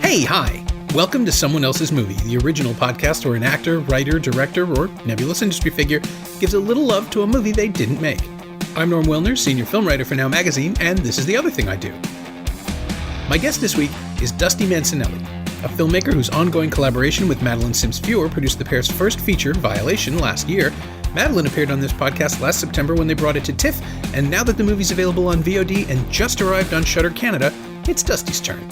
Hey, hi! Welcome to Someone Else's Movie, the original podcast where an actor, writer, director, or nebulous industry figure gives a little love to a movie they didn't make. I'm Norm Wilner, senior film writer for Now Magazine, and this is the other thing I do. My guest this week is Dusty Mancinelli, a filmmaker whose ongoing collaboration with Madeleine Sims-Fewer produced the pair's first feature, Violation, last year. Madeleine appeared on this podcast last September when they brought it to TIFF, and now that the movie's available on VOD and just arrived on Shudder Canada, it's Dusty's turn.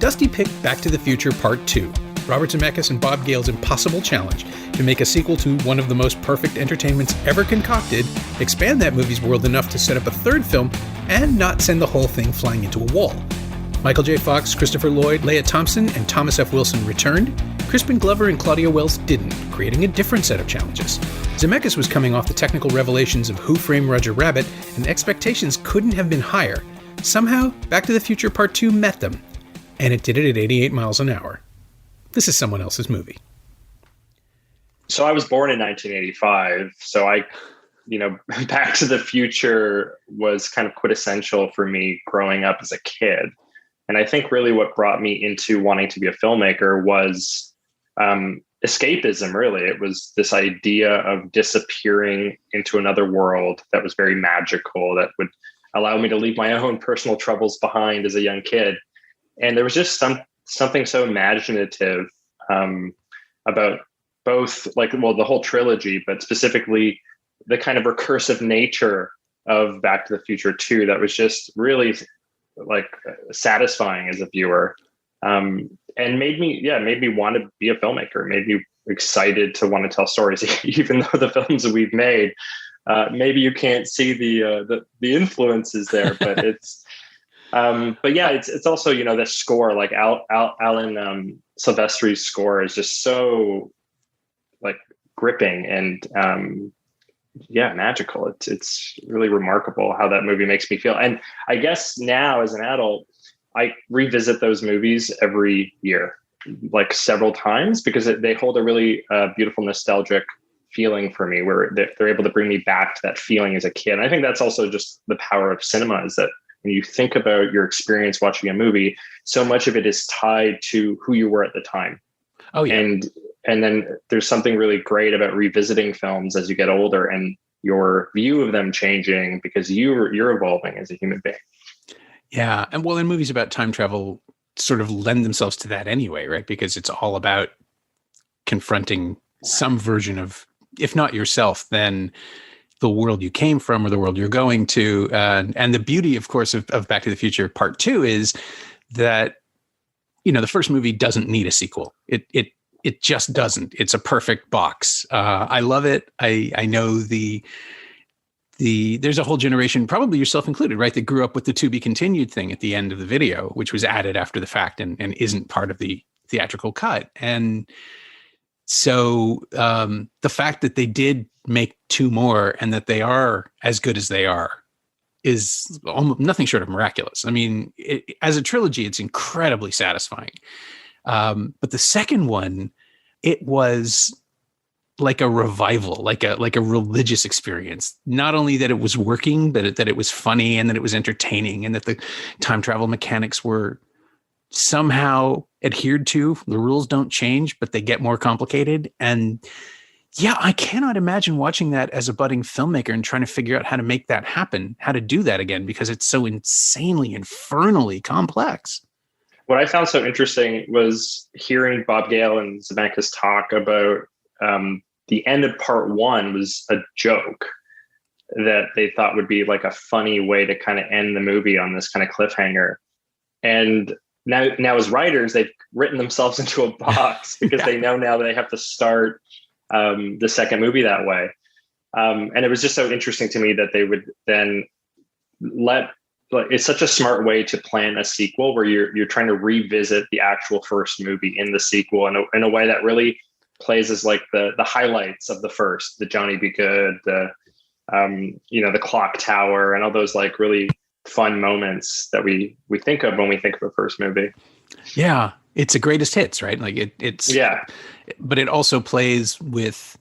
Dusty picked Back to the Future Part 2, Robert Zemeckis and Bob Gale's impossible challenge to make a sequel to one of the most perfect entertainments ever concocted, expand that movie's world enough to set up a third film, and not send the whole thing flying into a wall. Michael J. Fox, Christopher Lloyd, Leah Thompson, and Thomas F. Wilson returned. Crispin Glover and Claudia Wells didn't, creating a different set of challenges. Zemeckis was coming off the technical revelations of Who Framed Roger Rabbit, and expectations couldn't have been higher. Somehow, Back to the Future Part 2 met them, and it did it at 88 miles an hour. This is Someone Else's Movie. So I was born in 1985, so Back to the Future was kind of quintessential for me growing up as a kid. And I think really what brought me into wanting to be a filmmaker was escapism, really. It was this idea of disappearing into another world that was very magical, that would allow me to leave my own personal troubles behind as a young kid. And there was just something so imaginative about both, the whole trilogy, but specifically the kind of recursive nature of Back to the Future 2 that was just really satisfying as a viewer, and made me want to be a filmmaker, made me excited to want to tell stories, even though the films that we've made, maybe you can't see the influences there, but it's it's also, the score, like Alan Silvestri's score is just so gripping and magical. It's really remarkable how that movie makes me feel. And I guess now as an adult, I revisit those movies every year, several times, because they hold a really beautiful nostalgic feeling for me, where they're able to bring me back to that feeling as a kid. And I think that's also just the power of cinema, is that when you think about your experience watching a movie, so much of it is tied to who you were at the time. Oh, yeah. And then there's something really great about revisiting films as you get older and your view of them changing because you're evolving as a human being. Yeah. And in movies about time travel sort of lend themselves to that anyway, right? Because it's all about confronting some version of, if not yourself, then the world you came from or the world you're going to. And the beauty, of course, of Back to the Future Part 2 is that, the first movie doesn't need a sequel. It just doesn't. It's a perfect box. I love it. I know there's a whole generation, probably yourself included, right, that grew up with the to be continued thing at the end of the video, which was added after the fact and isn't part of the theatrical cut. And so the fact that they did make two more and that they are as good as they are is almost nothing short of miraculous. I mean, as a trilogy, it's incredibly satisfying. But the second one, it was like a revival, like a religious experience. Not only that it was working, but that it was funny and that it was entertaining and that the time travel mechanics were somehow adhered to. The rules don't change, but they get more complicated. And yeah, I cannot imagine watching that as a budding filmmaker and trying to figure out how to make that happen, how to do that again, because it's so insanely, infernally complex. What I found so interesting was hearing Bob Gale and Zemeckis talk about the end of Part 1 was a joke that they thought would be a funny way to kind of end the movie on this kind of cliffhanger. And now as writers, they've written themselves into a box because they know now that they have to start the second movie that way. And it was just so interesting to me that they would then it's such a smart way to plan a sequel where you're trying to revisit the actual first movie in the sequel in a way that really plays as the highlights of the first, the Johnny Be Good, the clock tower, and all those really fun moments that we think of when we think of a first movie. Yeah. It's a greatest hits, right? But it also plays with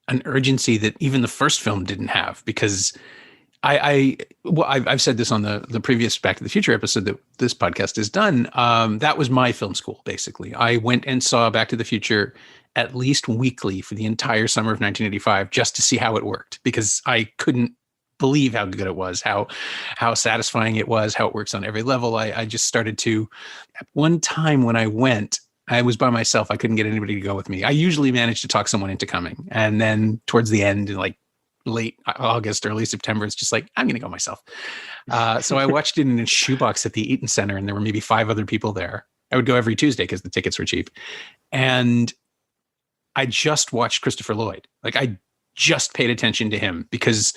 an urgency that even the first film didn't have, because I've said this on the previous Back to the Future episode that this podcast has done. That was my film school, basically. I went and saw Back to the Future at least weekly for the entire summer of 1985 just to see how it worked, because I couldn't believe how good it was, how satisfying it was, how it works on every level. I just started to, at one time when I went, I was by myself. I couldn't get anybody to go with me. I usually managed to talk someone into coming. And then towards the end, like late August, early September, it's just like, I'm going to go myself. So I watched it in a shoebox at the Eaton Center, and there were maybe 5 other people there. I would go every Tuesday because the tickets were cheap. And I just watched Christopher Lloyd. Like, I just paid attention to him because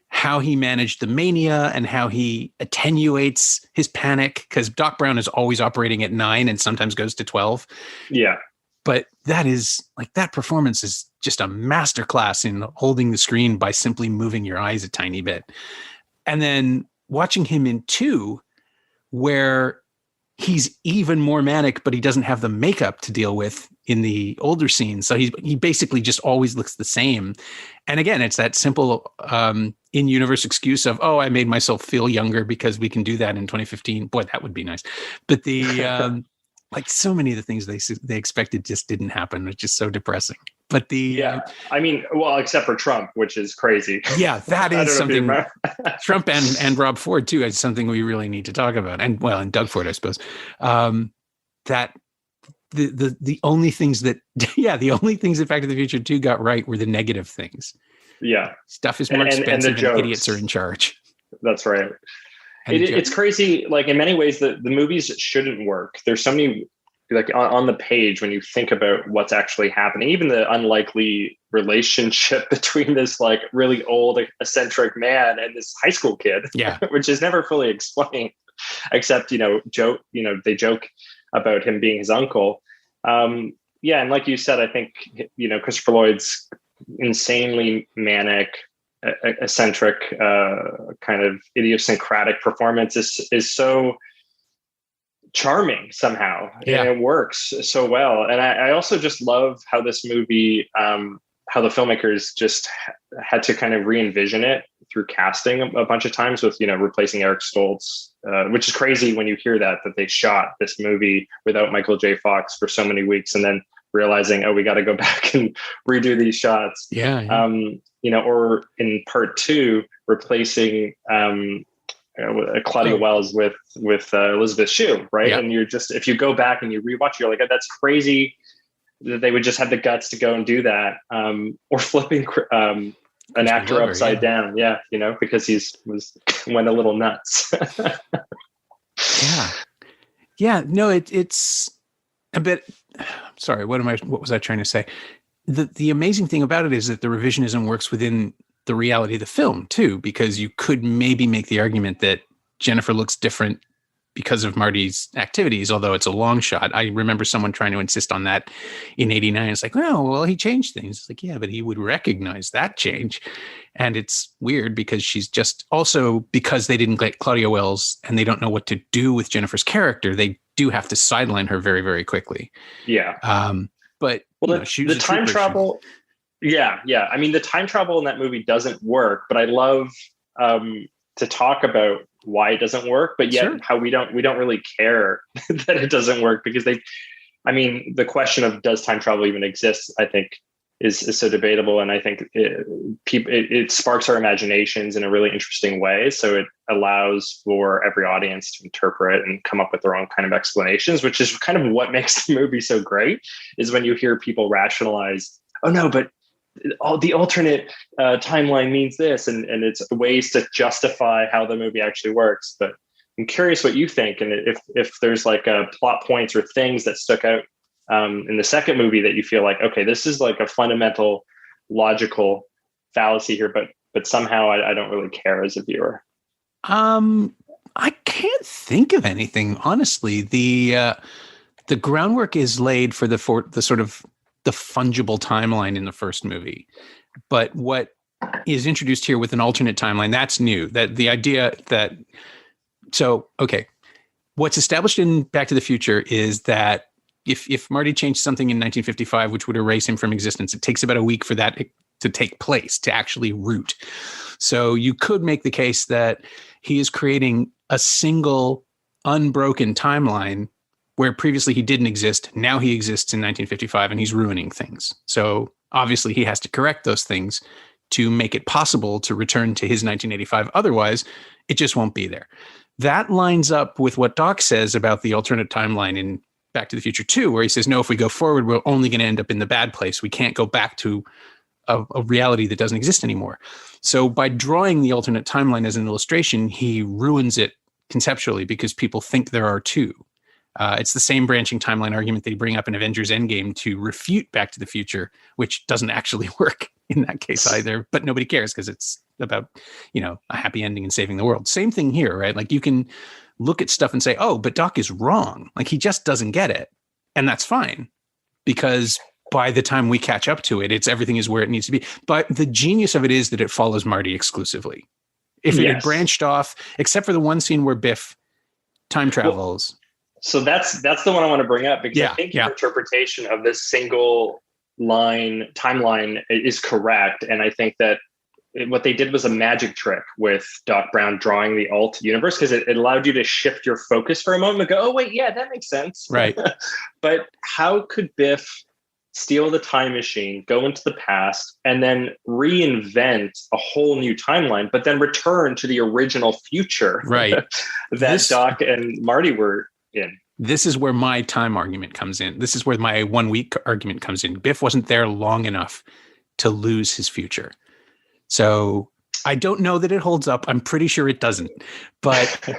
how he managed the mania and how he attenuates his panic, because Doc Brown is always operating at 9 and sometimes goes to 12. Yeah. But that is like, that performance is just a masterclass in holding the screen by simply moving your eyes a tiny bit. And then watching him in 2, where he's even more manic, but he doesn't have the makeup to deal with in the older scenes. So he basically just always looks the same. And again, it's that simple in-universe excuse of, oh, I made myself feel younger because we can do that in 2015. Boy, that would be nice. But the like, so many of the things they expected just didn't happen. It's just so depressing. But I mean, well, except for Trump, which is crazy. Yeah, that is something. Trump and Rob Ford too is something we really need to talk about. And Doug Ford, I suppose. That the only things that Back to the Future 2 got right were the negative things. Yeah, stuff is more expensive and idiots are in charge. That's right. It's crazy. Like, in many ways, the movies shouldn't work. There's so many, like, on the page, when you think about what's actually happening, even the unlikely relationship between this, like, really old eccentric man and this high school kid, which is never fully explained, except, they joke about him being his uncle. And like you said, I think, Christopher Lloyd's insanely manic, eccentric, kind of idiosyncratic performance is so charming somehow. And it works so well. And I also just love how this movie, how the filmmakers just had to kind of re-envision it through casting a bunch of times with, replacing Eric Stoltz, which is crazy when you hear that they shot this movie without Michael J. Fox for so many weeks, and then realizing, oh, we got to go back and redo these shots. Or in part 2, replacing Claudia Wells with Elizabeth Shue, right? And you're just, if you go back and you rewatch, you're like, oh, that's crazy that they would just have the guts to go and do that, or flipping an actor upside down, because went a little nuts. No, it's a bit. Sorry, what was I trying to say? The amazing thing about it is that the revisionism works within the reality of the film too, because you could maybe make the argument that Jennifer looks different because of Marty's activities, although it's a long shot. I remember someone trying to insist on that in '89. It's like, well, he changed things. It's like, yeah, but he would recognize that change. And it's weird because she's just, also because they didn't get Claudia Wells and they don't know what to do with Jennifer's character, they do have to sideline her very, very quickly. Yeah. But the time travel. Yeah. I mean, the time travel in that movie doesn't work, but I love to talk about why it doesn't work, but yet how we don't really care that it doesn't work, because the question of does time travel even exist, I think is so debatable. And I think it sparks our imaginations in a really interesting way. So it allows for every audience to interpret and come up with their own kind of explanations, which is kind of what makes the movie so great, is when you hear people rationalize, oh no, but the alternate timeline means this, and it's ways to justify how the movie actually works. But I'm curious what you think, and if there's like plot points or things that stuck out in the second movie that you feel like, okay, this is like a fundamental logical fallacy here, but somehow I don't really care as a viewer. I can't think of anything, honestly. The groundwork is laid for the sort of the fungible timeline in the first movie, but what is introduced here with an alternate timeline, that's new. That the idea that, what's established in Back to the Future is that if Marty changed something in 1955, which would erase him from existence, it takes about a week for that to take place, to actually root. So you could make the case that he is creating a single unbroken timeline where previously he didn't exist. Now he exists in 1955 and he's ruining things. So obviously he has to correct those things to make it possible to return to his 1985. Otherwise, it just won't be there. That lines up with what Doc says about the alternate timeline in Back to the Future 2, where he says, no, if we go forward, we're only going to end up in the bad place. We can't go back to a reality that doesn't exist anymore. So by drawing the alternate timeline as an illustration, he ruins it conceptually because people think there are two. It's the same branching timeline argument they bring up in Avengers Endgame to refute Back to the Future, which doesn't actually work in that case either, but nobody cares because it's about, a happy ending and saving the world. Same thing here, right? Like you can look at stuff and say, oh, but Doc is wrong. Like he just doesn't get it. And that's fine because by the time we catch up to it, everything is where it needs to be. But the genius of it is that it follows Marty exclusively. If it had branched off, except for the one scene where Biff time travels. Well, so that's the one I want to bring up because I think your interpretation of this single line timeline is correct. And I think that what they did was a magic trick with Doc Brown drawing the alt universe because it allowed you to shift your focus for a moment and go, oh, wait, yeah, that makes sense. Right. But how could Biff steal the time machine, go into the past, and then reinvent a whole new timeline, but then return to the original future that Doc and Marty were in? This is where my time argument comes in. This is where my 1 week argument comes in. Biff wasn't there long enough to lose his future. So I don't know that it holds up. I'm pretty sure it doesn't. But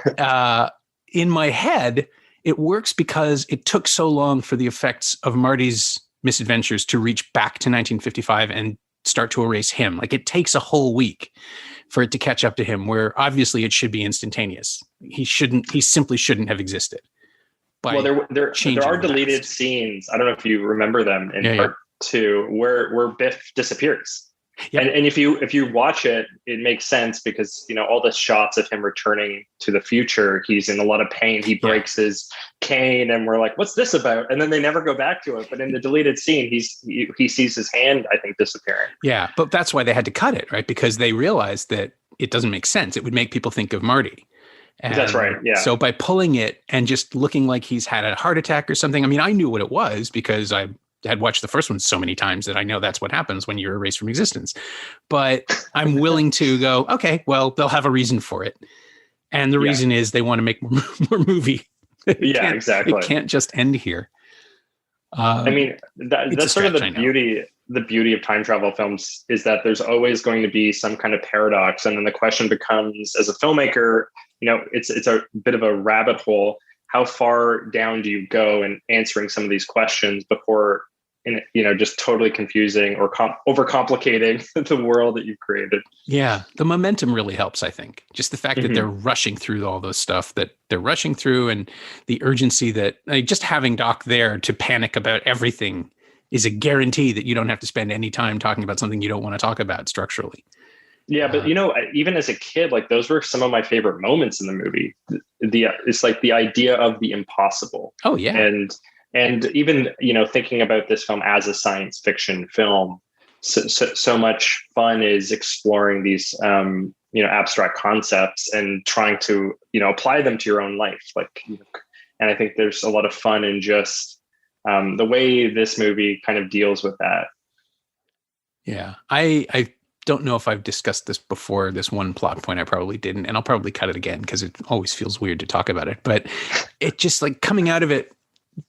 in my head, it works because it took so long for the effects of Marty's misadventures to reach back to 1955 and start to erase him. Like it takes a whole week for it to catch up to him, where obviously it should be instantaneous. He simply shouldn't have existed. Well, there are deleted scenes. I don't know if you remember them in part 2 where Biff disappears. Yep. And if you watch it, it makes sense because, all the shots of him returning to the future, he's in a lot of pain. He breaks his cane and we're like, what's this about? And then they never go back to it. But in the deleted scene, he sees his hand, I think, disappearing. Yeah. But that's why they had to cut it, right? Because they realized that it doesn't make sense. It would make people think of Marty. And that's right. Yeah. So by pulling it and just looking like he's had a heart attack or something, I mean, I knew what it was because I had watched the first one so many times that I know that's what happens when you're erased from existence. But I'm willing to go, okay, well, they'll have a reason for it. And the reason is they want to make more movie. Exactly. It can't just end here. I mean, that's sort of the beauty of time travel films is that there's always going to be some kind of paradox. And then the question becomes, as a filmmaker, it's a bit of a rabbit hole. How far down do you go in answering some of these questions before, just totally confusing or overcomplicating the world that you've created? Yeah, the momentum really helps, I think. Just the fact that they're rushing through all this stuff that they're rushing through, and the urgency that just having Doc there to panic about everything is a guarantee that you don't have to spend any time talking about something you don't want to talk about structurally. Yeah, but even as a kid, like those were some of my favorite moments in the movie. It's like the idea of the impossible. Oh yeah, and even thinking about this film as a science fiction film, so much fun is exploring these abstract concepts and trying to apply them to your own life. And I think there's a lot of fun in just the way this movie kind of deals with that. Yeah, I don't know if I've discussed this before, this one plot point. I probably didn't, and I'll probably cut it again because it always feels weird to talk about it. But it just like coming out of it,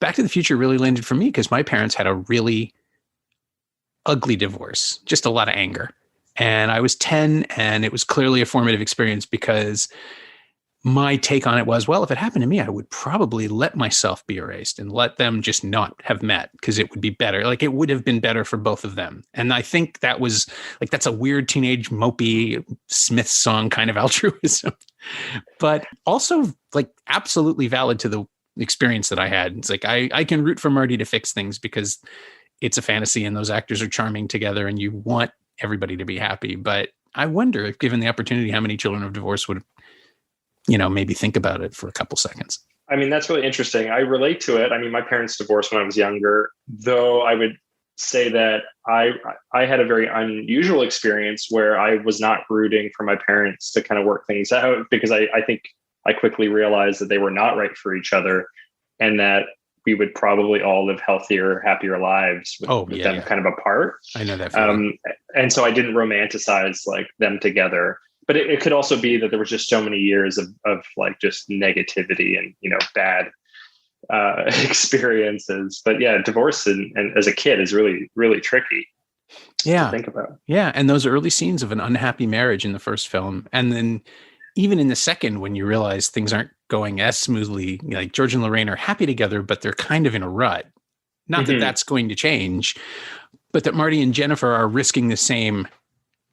Back to the Future really landed for me because my parents had a really ugly divorce, just a lot of anger. And I was 10, and it was clearly a formative experience because my take on it was, well, if it happened to me, I would probably let myself be erased and let them just not have met because it would be better. Like it would have been better for both of them. And I think that was like, that's a weird teenage mopey Smith song kind of altruism, but also like absolutely valid to the experience that I had. It's like, I can root for Marty to fix things because it's a fantasy and those actors are charming together and you want everybody to be happy. But I wonder if given the opportunity, how many children of divorce would maybe think about it for a couple seconds. I mean, that's really interesting. I relate to it. I mean, my parents divorced when I was younger, though I would say that I had a very unusual experience where I was not rooting for my parents to kind of work things out, because I think I quickly realized that they were not right for each other, and that we would probably all live healthier, happier lives with them kind of apart. I know that feeling. And so I didn't romanticize like them together. But it could also be that there was just so many years of like just negativity and, you know, bad experiences. But yeah, divorce and as a kid is really, really tricky to think about. Yeah. And those early scenes of an unhappy marriage in the first film, and then even in the second, when you realize things aren't going as smoothly, you know, like George and Lorraine are happy together, but they're kind of in a rut. Not that that's going to change, but that Marty and Jennifer are risking the same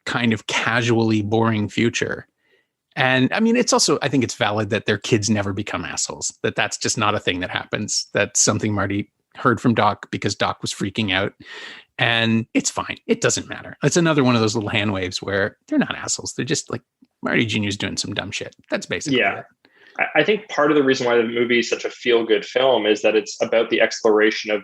kind of casually boring future. And I mean, it's also, I think it's valid that their kids never become assholes, that's just not a thing that happens. That's something Marty heard from Doc because Doc was freaking out, and it's fine. It doesn't matter. It's another one of those little hand waves where they're not assholes. They're just like Marty Jr.'s doing some dumb shit. That's basically it. I think part of the reason why the movie is such a feel-good film is that it's about the exploration of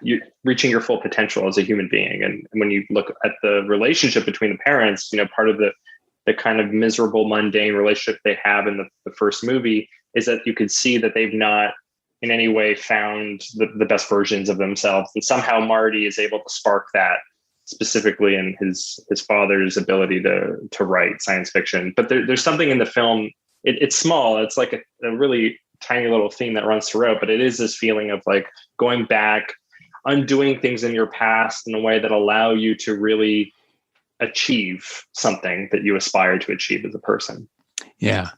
you reaching your full potential as a human being. And when you look at the relationship between the parents, you know, part of the kind of miserable, mundane relationship they have in the first movie is that you could see that they've not in any way found the best versions of themselves. And somehow Marty is able to spark that, specifically in his father's ability to write science fiction. But there's something in the film, it's small. It's like a really tiny little theme that runs throughout, but it is this feeling of like going back, undoing things in your past in a way that allow you to really achieve something that you aspire to achieve as a person. Yeah.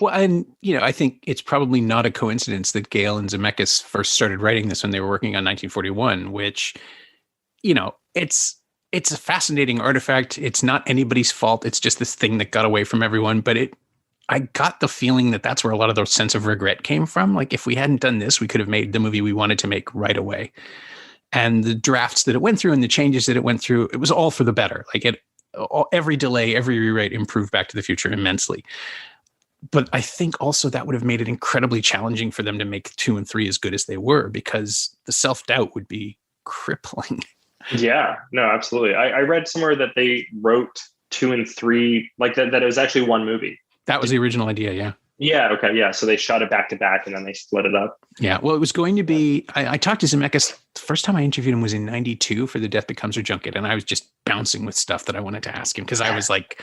Well, and, you know, I think it's probably not a coincidence that Gale and Zemeckis first started writing this when they were working on 1941, which, you know, it's a fascinating artifact. It's not anybody's fault. It's just this thing that got away from everyone. But I got the feeling that that's where a lot of the sense of regret came from. Like, if we hadn't done this, we could have made the movie we wanted to make right away. And the drafts that it went through and the changes that it went through, it was all for the better. Like, every delay, every rewrite improved Back to the Future immensely. But I think also that would have made it incredibly challenging for them to make 2 and 3 as good as they were, because the self-doubt would be crippling. Yeah, no, absolutely. I read somewhere that they wrote 2 and 3, like that it was actually one movie. That was the original idea, yeah. Yeah, okay, yeah. So they shot it back to back and then they split it up. Yeah, well, it was going to be, I talked to Zemeckis, the first time I interviewed him was in 92 for The Death Becomes Her Junket, and I was just bouncing with stuff that I wanted to ask him, because I was like,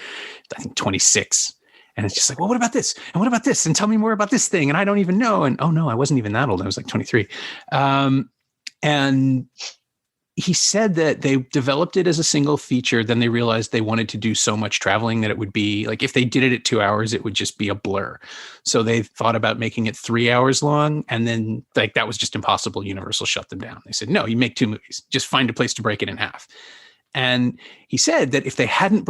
I think 26. And it's just like, well, what about this? And what about this? And tell me more about this thing. And I don't even know. And oh no, I wasn't even that old. I was like 23. And he said that they developed it as a single feature. Then they realized they wanted to do so much traveling that it would be like, if they did it at 2 hours, it would just be a blur. So they thought about making it 3 hours long. And then like, that was just impossible. Universal shut them down. They said, no, you make 2 movies, just find a place to break it in half. And he said that if they hadn't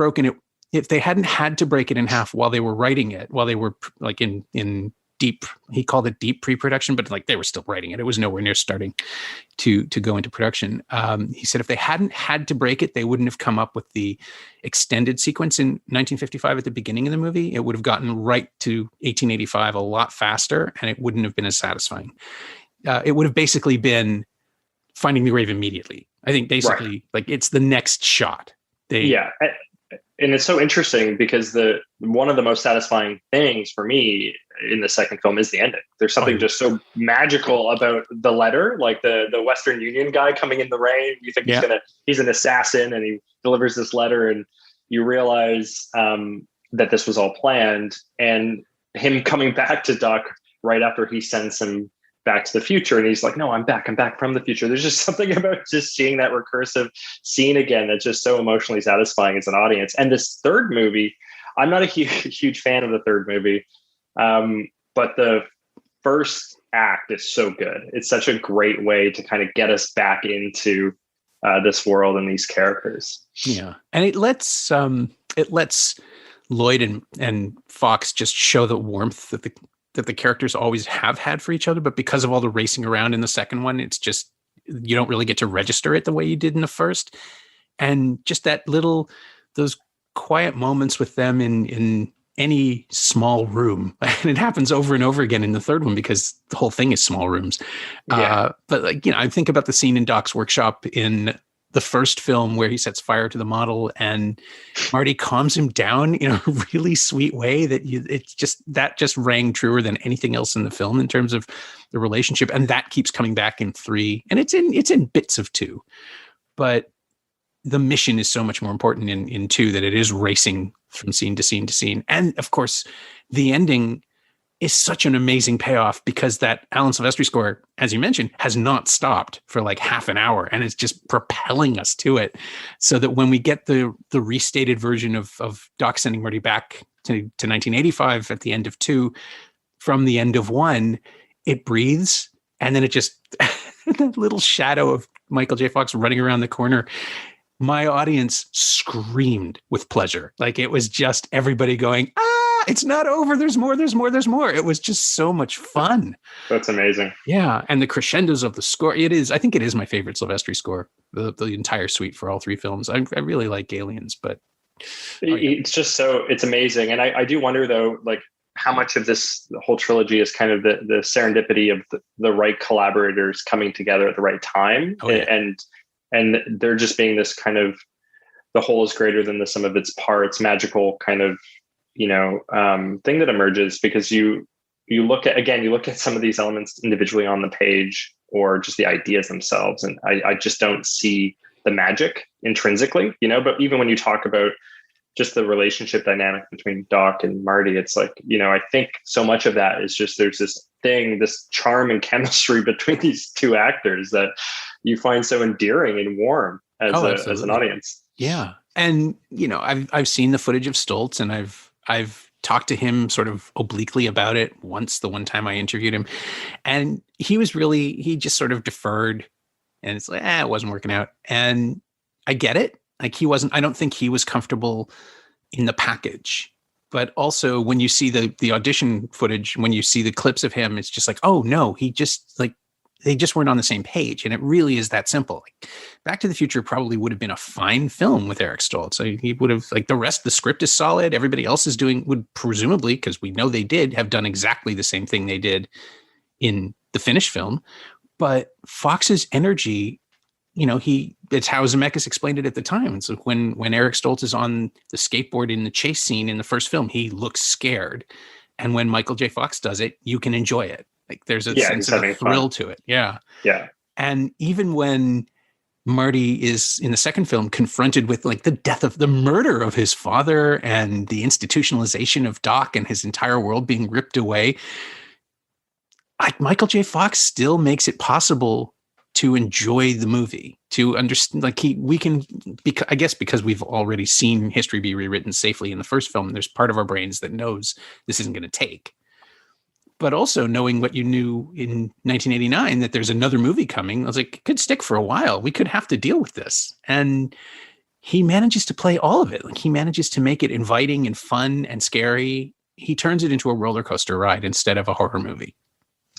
had to break it in half while they were writing it, while they were like in deep, he called it deep pre-production, but like they were still writing it. It was nowhere near starting to go into production. He said if they hadn't had to break it, they wouldn't have come up with the extended sequence in 1955 at the beginning of the movie. It would have gotten right to 1885 a lot faster, and it wouldn't have been as satisfying. It would have basically been finding the grave immediately. I think basically like it's the next shot. And it's so interesting because one of the most satisfying things for me in the second film is the ending. There's something just so magical about the letter, like the Western Union guy coming in the rain. You think he's an assassin, and he delivers this letter, and you realize that this was all planned, and him coming back to Doc right after he sends him back to the future, and he's like, no, I'm back from the future. There's just something about just seeing that recursive scene again that's just so emotionally satisfying as an audience. And this third movie, I'm not a huge fan of the third movie, but the first act is so good. It's such a great way to kind of get us back into this world and these characters. Yeah, and it lets Lloyd and Fox just show the warmth that the characters always have had for each other, but because of all the racing around in the second one, it's just, you don't really get to register it the way you did in the first. And just those quiet moments with them in any small room. And it happens over and over again in the third one because the whole thing is small rooms. But like, I think about the scene in Doc's workshop in the first film where he sets fire to the model and Marty calms him down in a really sweet way that just rang truer than anything else in the film in terms of the relationship. And that keeps coming back in 3, and it's in bits of 2, but the mission is so much more important in 2, that it is racing from scene to scene to scene. And of course the ending is such an amazing payoff because that Alan Silvestri score, as you mentioned, has not stopped for like half an hour, and it's just propelling us to it, so that when we get the restated version of Doc sending Marty back to 1985 at the end of 2 from the end of 1, it breathes, and then it just that little shadow of Michael J. Fox running around the corner. My audience screamed with pleasure. Like, it was just everybody going, it's not over. There's more, there's more, there's more. It was just so much fun. That's amazing. Yeah. And the crescendos of the score, I think it is my favorite Silvestri score, the entire suite for all 3 films. I really like Aliens, but. It's just it's amazing. And I do wonder though, like how much of the whole trilogy is kind of the serendipity of the right collaborators coming together at the right time. And there just being this kind of, the whole is greater than the sum of its parts, magical kind of, thing that emerges because you look at some of these elements individually on the page or just the ideas themselves. And I just don't see the magic intrinsically, but even when you talk about just the relationship dynamic between Doc and Marty, it's like, I think so much of that is just, there's this charm and chemistry between these 2 actors that you find so endearing and warm as an audience. Yeah. And, I've seen the footage of Stoltz, and I've talked to him sort of obliquely about it once, the one time I interviewed him, and he just sort of deferred, and it's like, it wasn't working out. And I get it. Like, I don't think he was comfortable in the package, but also when you see the audition footage, when you see the clips of him, it's just like, oh no, they just weren't on the same page. And it really is that simple. Like, Back to the Future probably would have been a fine film with Eric Stoltz. So he would have, like, the script is solid. Everybody else would presumably, because we know they did, have done exactly the same thing they did in the finished film. But Fox's energy, it's how Zemeckis explained it at the time. And so when Eric Stoltz is on the skateboard in the chase scene in the first film, he looks scared. And when Michael J. Fox does it, you can enjoy it. Like, there's a sense of a thrill to it. Yeah. Yeah. And even when Marty is in the second film confronted with like the murder of his father and the institutionalization of Doc and his entire world being ripped away, Michael J. Fox still makes it possible to enjoy the movie, to understand, like I guess because we've already seen history be rewritten safely in the first film, there's part of our brains that knows this isn't going to take. But also knowing what you knew in 1989, that there's another movie coming, I was like, it could stick for a while. We could have to deal with this. And he manages to play all of it. Like, he manages to make it inviting and fun and scary. He turns it into a roller coaster ride instead of a horror movie.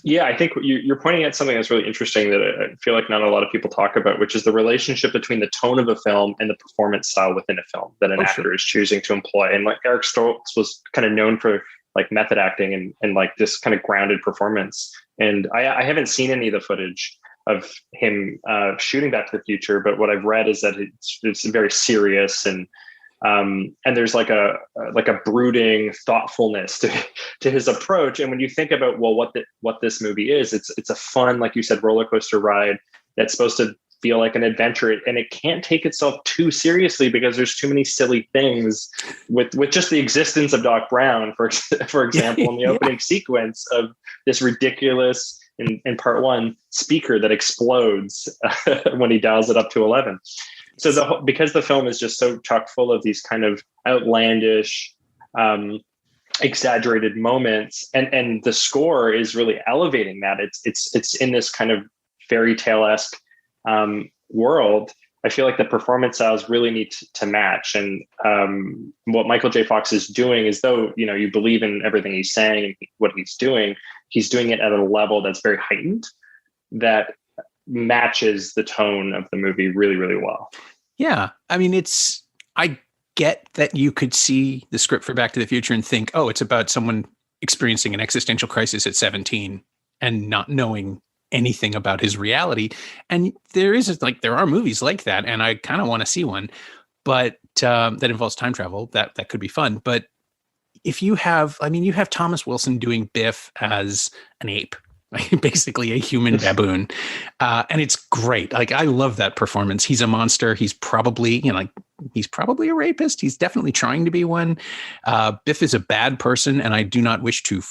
Yeah, I think you're pointing at something that's really interesting that I feel like not a lot of people talk about, which is the relationship between the tone of a film and the performance style within a film that an actor is choosing to employ. And like Eric Stoltz was kind of known for like method acting and like this kind of grounded performance. And I haven't seen any of the footage of him shooting Back to the Future, but what I've read is that it's very serious and there's like a brooding thoughtfulness to his approach. And when you think about, well, what this movie is, it's a fun, like you said, roller coaster ride that's supposed to feel like an adventure, and it can't take itself too seriously because there's too many silly things with just the existence of Doc Brown, for example, in the opening sequence of this ridiculous in part 1 speaker that explodes when he dials it up to 11. So because the film is just so chock full of these kind of outlandish, exaggerated moments, and the score is really elevating that. It's in this kind of fairy tale-esque world. I feel like the performance styles really need to match. And what Michael J. Fox is doing is, though, you believe in everything he's saying and what he's doing it at a level that's very heightened, that matches the tone of the movie really, really well. Yeah. I mean, get that you could see the script for Back to the Future and think, oh, it's about someone experiencing an existential crisis at 17 and not knowing anything about his reality. And there are movies like that, and I kind of want to see one, but that involves time travel. That could be fun. But if you have Thomas Wilson doing Biff as an ape, basically a human baboon, and it's great. Like, I love that performance. He's a monster. He's probably a rapist. He's definitely trying to be one. Biff is a bad person, and I do not wish to,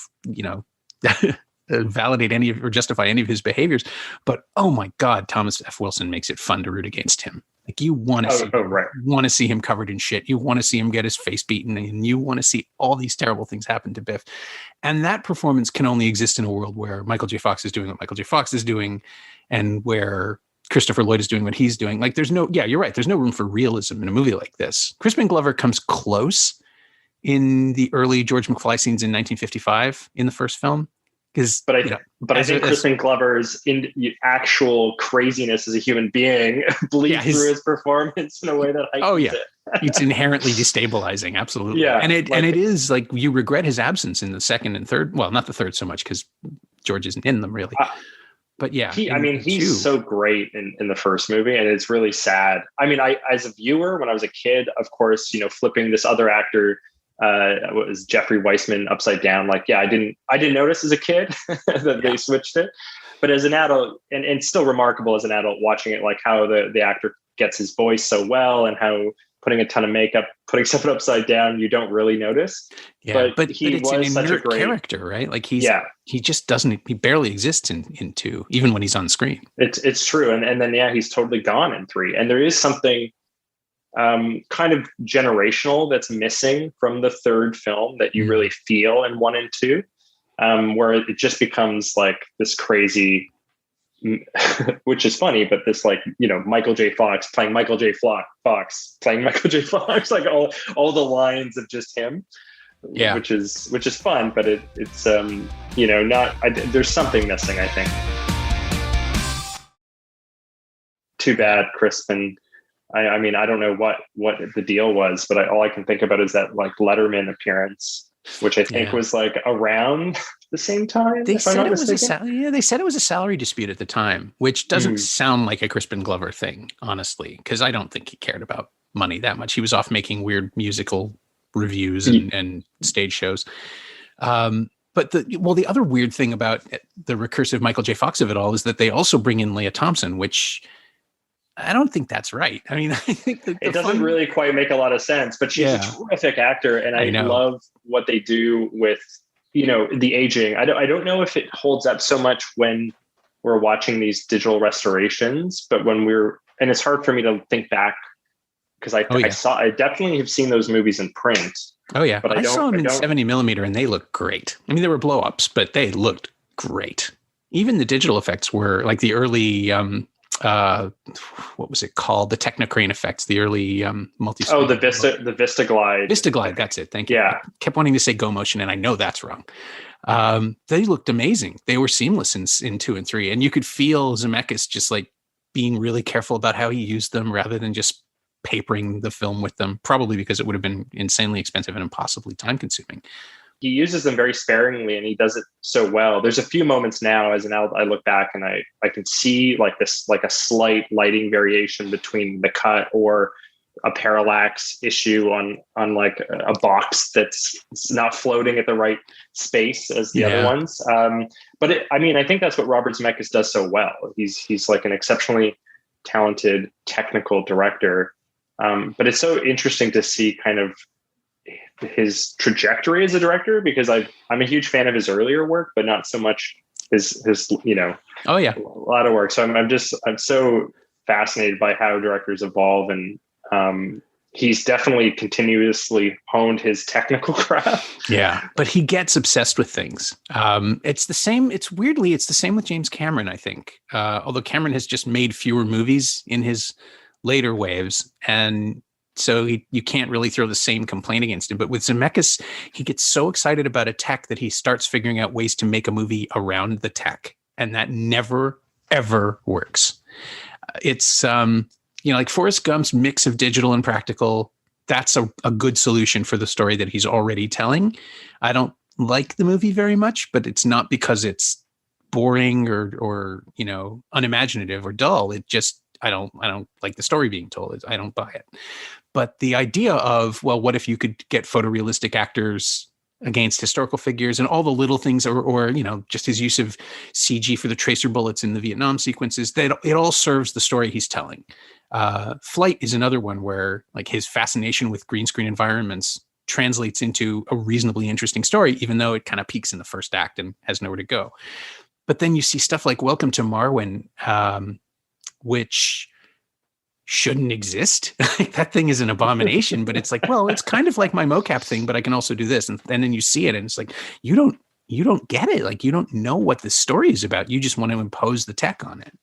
validate any of or justify any of his behaviors. But oh my God, Thomas F. Wilson makes it fun to root against him. Like, you want to see him covered in shit. You want to see him get his face beaten, and you want to see all these terrible things happen to Biff. And that performance can only exist in a world where Michael J. Fox is doing what Michael J. Fox is doing, and where Christopher Lloyd is doing what he's doing. Like, you're right. There's no room for realism in a movie like this. Crispin Glover comes close in the early George McFly scenes in 1955 in the first film. But I think Crispin Glover's actual craziness as a human being bleeds through his performance in a way that it. It's inherently destabilizing. Absolutely. Yeah. And it is like, you regret his absence in the second and third. Well, not the third so much, because George isn't in them really. But yeah, he's so great in the first movie, and it's really sad. I mean, as a viewer, when I was a kid, of course, flipping this other actor, was Jeffrey Weissman upside down. Like, I didn't notice as a kid that they switched it, but as an adult, and still remarkable as an adult watching it, like how the actor gets his voice so well, and how putting a ton of makeup, putting something upside down, you don't really notice. Yeah, but it's an inert character, right? Like, he just doesn't, he barely exists in 2, even when he's on screen. It's true. And then, he's totally gone in 3. And there is something kind of generational that's missing from the third film that you really feel in 1 and 2, where it just becomes like this crazy, which is funny, but this, like, Michael J. Fox playing Michael J. Fox playing Michael J. Fox, like all the lines of just him, which is fun, but it's there's something missing, I think. Too bad, Crispin. I mean, I don't know what the deal was, but all I can think about is that, like, Letterman appearance, which I think was like around the same time. They said it was a salary dispute at the time, which doesn't sound like a Crispin Glover thing, honestly, because I don't think he cared about money that much. He was off making weird musical reviews and stage shows. But the other weird thing about the recursive Michael J. Fox of it all is that they also bring in Leah Thompson, which I don't think that's right. I mean, I think that it doesn't really quite make a lot of sense, but she's a terrific actor, and I love what they do with, the aging. I don't know if it holds up so much when we're watching these digital restorations, but and it's hard for me to think back, because I definitely have seen those movies in print. Oh yeah, but I saw them in 70 millimeter, and they look great. I mean, they were blow ups, but they looked great. Even the digital effects were like the early. What was it called? The Technocrane effects, the early multi-screen. Oh, the Vistaglide. Vistaglide, that's it. Thank you. Yeah. I kept wanting to say Go Motion, and I know that's wrong. They looked amazing. They were seamless in 2 and 3, and you could feel Zemeckis just like being really careful about how he used them, rather than just papering the film with them. Probably because it would have been insanely expensive and impossibly time-consuming. He uses them very sparingly, and he does it so well. There's a few moments now as an adult, I look back and I can see like a slight lighting variation between the cut or a parallax issue on like a box that's not floating at the right space as the other ones. But I think that's what Robert Zemeckis does so well. He's like an exceptionally talented technical director. But it's so interesting to see kind of his trajectory as a director, because I'm a huge fan of his earlier work, but not so much his a lot of work. So I'm so fascinated by how directors evolve, and he's definitely continuously honed his technical craft. Yeah, but he gets obsessed with things. It's the same. It's the same with James Cameron, I think. Although Cameron has just made fewer movies in his later waves, and so you can't really throw the same complaint against him. But with Zemeckis, he gets so excited about a tech that he starts figuring out ways to make a movie around the tech. And that never, ever works. It's, like Forrest Gump's mix of digital and practical that's a good solution for the story that he's already telling. I don't like the movie very much, but it's not because it's boring or unimaginative or dull. It just, I don't like the story being told. I don't buy it. But the idea of, well, what if you could get photorealistic actors against historical figures and all the little things, or just his use of CG for the tracer bullets in the Vietnam sequences, that it all serves the story he's telling. Flight is another one where like his fascination with green screen environments translates into a reasonably interesting story, even though it kind of peaks in the first act and has nowhere to go. But then you see stuff like Welcome to Marwen, which shouldn't exist. That thing is an abomination, but it's like, well, it's kind of like my mocap thing, but I can also do this. And then you see it and it's like, you don't get it. Like, you don't know what the story is about. You just want to impose the tech on it.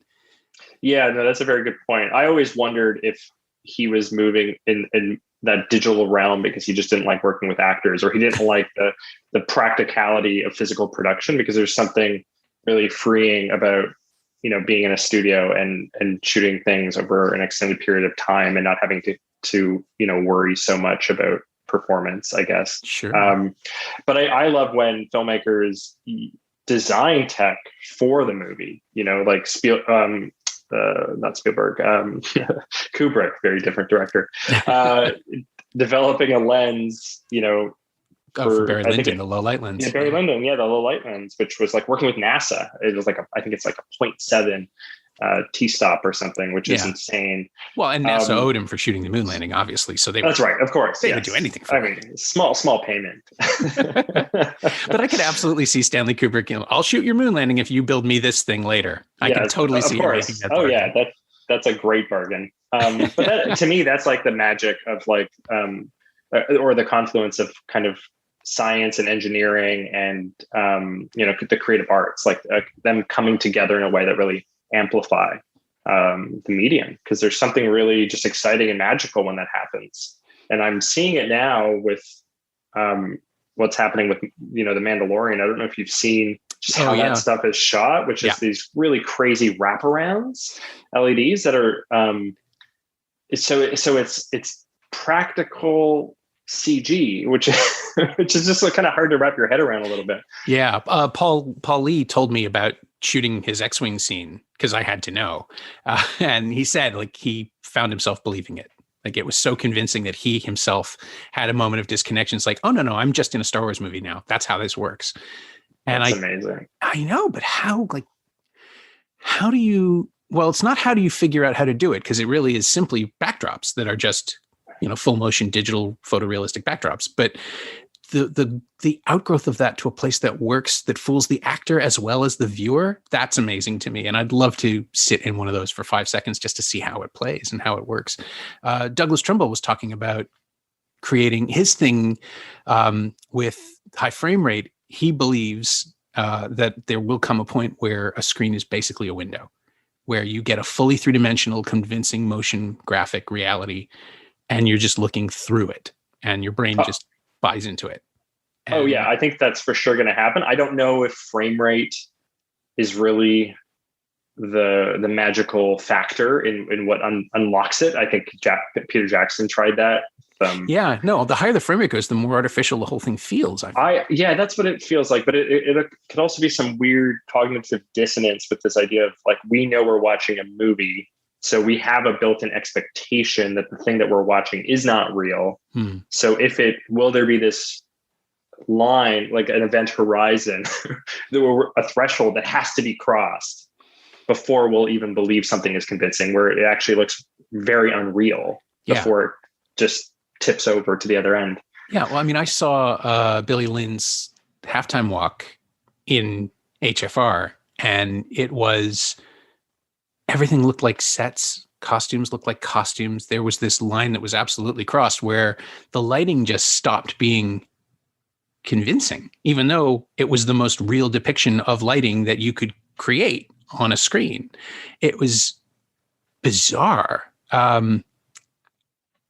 Yeah, no, that's a very good point. I always wondered if he was moving in that digital realm because he just didn't like working with actors, or he didn't like the practicality of physical production, because there's something really freeing about, being in a studio and shooting things over an extended period of time and not having to worry so much about performance, I guess. Sure. But I love when filmmakers design tech for the movie, like not Spielberg, Kubrick, very different director, developing a lens, for Barry Lyndon, the low light lens. Yeah, Barry Lyndon, the low light lens, which was like working with NASA. It was like I think it's like a 0.7 T-stop or something, which is insane. Well, and NASA owed him for shooting the moon landing, obviously. So that's right, of course. They would do anything for him. Small payment. But I could absolutely see Stanley Kubrick, I'll shoot your moon landing if you build me this thing later. I can totally see him making that bargain. Yeah, that's a great bargain. But that, to me, that's like the magic of like, or the confluence of kind of science and engineering and the creative arts, like them coming together in a way that really amplify the medium, because there's something really just exciting and magical when that happens. And I'm seeing it now with what's happening with the Mandalorian. I don't know if you've seen just how that stuff is shot, which is these really crazy wraparounds LEDs that are so it's practical CG, which is just kind of hard to wrap your head around a little bit. Yeah. Paul Lee told me about shooting his X-Wing scene because I had to know. And he said like he found himself believing it. Like it was so convincing that he himself had a moment of disconnection. It's like, oh, no, I'm just in a Star Wars movie now. That's how this works. And that's amazing. I know, but how do you, well, it's not how do you figure out how to do it, because it really is simply backdrops that are just full motion digital photorealistic backdrops. But the outgrowth of that to a place that works, that fools the actor as well as the viewer, that's amazing to me. And I'd love to sit in one of those for 5 seconds just to see how it plays and how it works. Douglas Trumbull was talking about creating his thing with high frame rate. He believes that there will come a point where a screen is basically a window, where you get a fully three-dimensional, convincing motion graphic reality, and you're just looking through it, and your brain just buys into it. And I think that's for sure going to happen. I don't know if frame rate is really the magical factor in what unlocks it. I think Peter Jackson tried that. The higher the frame rate goes, the more artificial the whole thing feels. That's what it feels like. But it could also be some weird cognitive dissonance with this idea of like, we know we're watching a movie, so we have a built-in expectation that the thing that we're watching is not real. So will there be this line, like an event horizon, a threshold that has to be crossed before we'll even believe something is convincing, where it actually looks very unreal before it just tips over to the other end. Yeah. Well, I mean, I saw Billy Lynn's halftime walk in HFR, and everything looked like sets. Costumes looked like costumes. There was this line that was absolutely crossed where the lighting just stopped being convincing, even though it was the most real depiction of lighting that you could create on a screen. It was bizarre.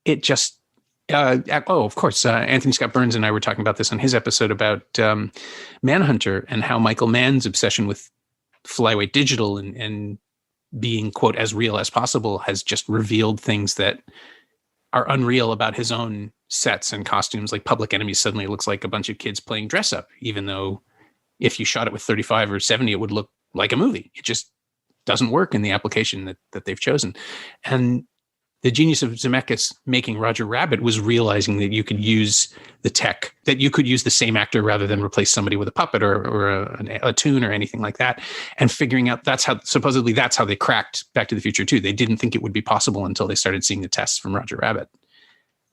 It just, of course, Anthony Scott Burns and I were talking about this on his episode about Manhunter, and how Michael Mann's obsession with flyweight digital and being, quote, as real as possible has just revealed things that are unreal about his own sets and costumes. Like Public Enemy suddenly looks like a bunch of kids playing dress up, even though if you shot it with 35 or 70, it would look like a movie. It just doesn't work in the application that they've chosen. And the genius of Zemeckis making Roger Rabbit was realizing that you could use the tech, that you could use the same actor rather than replace somebody with a puppet or a tune or anything like that. And figuring out that's how they cracked Back to the Future 2. They didn't think it would be possible until they started seeing the tests from Roger Rabbit.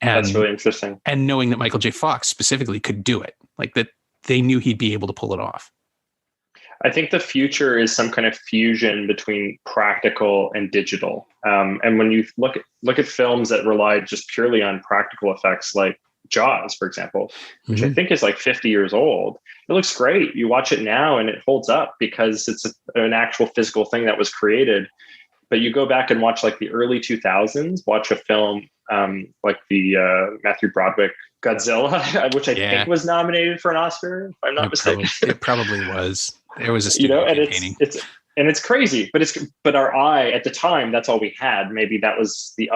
And, that's really interesting. And knowing that Michael J. Fox specifically could do it, like that they knew he'd be able to pull it off. I think the future is some kind of fusion between practical and digital. And when you look at films that rely just purely on practical effects, like Jaws, for example, which I think is like 50 years old, it looks great. You watch it now and it holds up because it's an actual physical thing that was created. But you go back and watch like the early 2000s, watch a film like the Matthew Broderick Godzilla, which I think was nominated for an Oscar, if I'm not mistaken. It probably was. There was a studio campaigning. It's crazy, but our eye at the time, that's all we had. Maybe that was the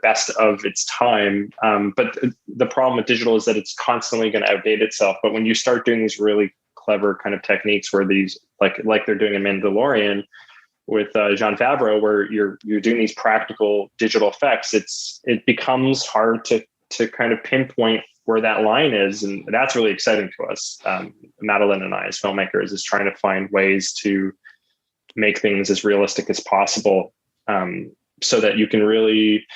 best of its time. But the problem with digital is that it's constantly going to outdate itself. But when you start doing these really clever kind of techniques, where these like they're doing in Mandalorian with Jon Favreau, where you're doing these practical digital effects, it becomes hard to kind of pinpoint where that line is. And that's really exciting to us. Madeleine and I, as filmmakers, is trying to find ways to make things as realistic as possible, so that you can really